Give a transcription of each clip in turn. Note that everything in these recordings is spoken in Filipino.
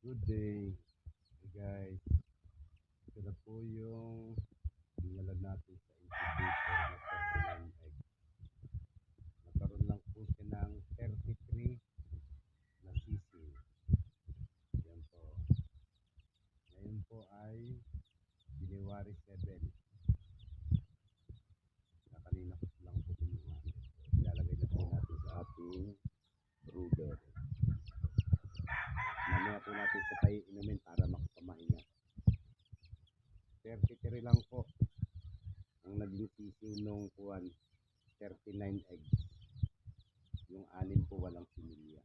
Good day, hey guys. Ito na po yung dinala natin sa incubator na 39 egg. Nagkaroon lang po siya ng 33 na sisig. Yan po. Ngayon po ay January 7. Kanina ko lang po kinuha. Ilalagay na po natin sa ating brooder. Mamaya po natin sa tayo inumin para makapamahinga. 33 lang po ang naging sisiw nung 39 eggs. Yung 6 po walang similya.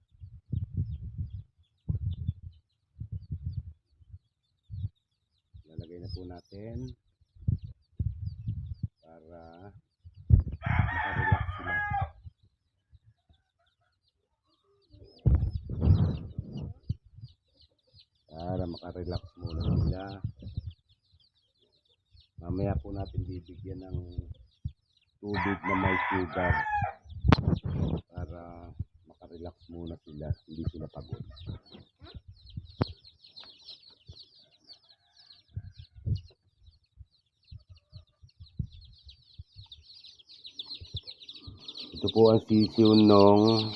Lalagay na po natin para makarelax sila. Para makarelax muna sila. Mamaya po natin bibigyan ng tubig na may sugar para makarelax muna sila, hindi sila pagod. Ito po ang sisiw nung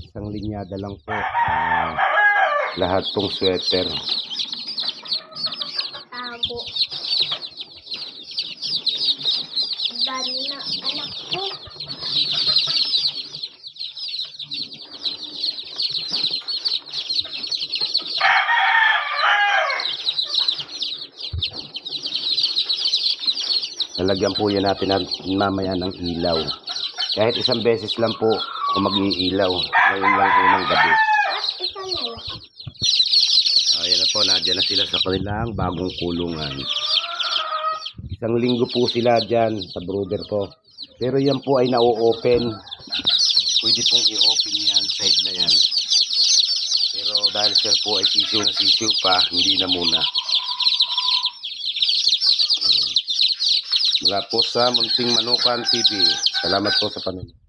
isang linyada lang po. Lahat pong sweater. Tago. Bali na anak ko. Lalagyan po yan natin mamaya ng ilaw. Kahit isang beses lang po kung mag-iilaw. Ngayon lang unang gabi. Isa na lang. Ayan na po, nadyan na sila sa kanilang bagong kulungan. Isang linggo po sila dyan sa brooder ko. Pero yan po ay na-open. Pwede pong i-open yan, side na yan. Pero dahil sir po ay sisiw na sisiw pa, hindi na muna. Mula po sa Munting Manukan TV. Salamat po sa panonood.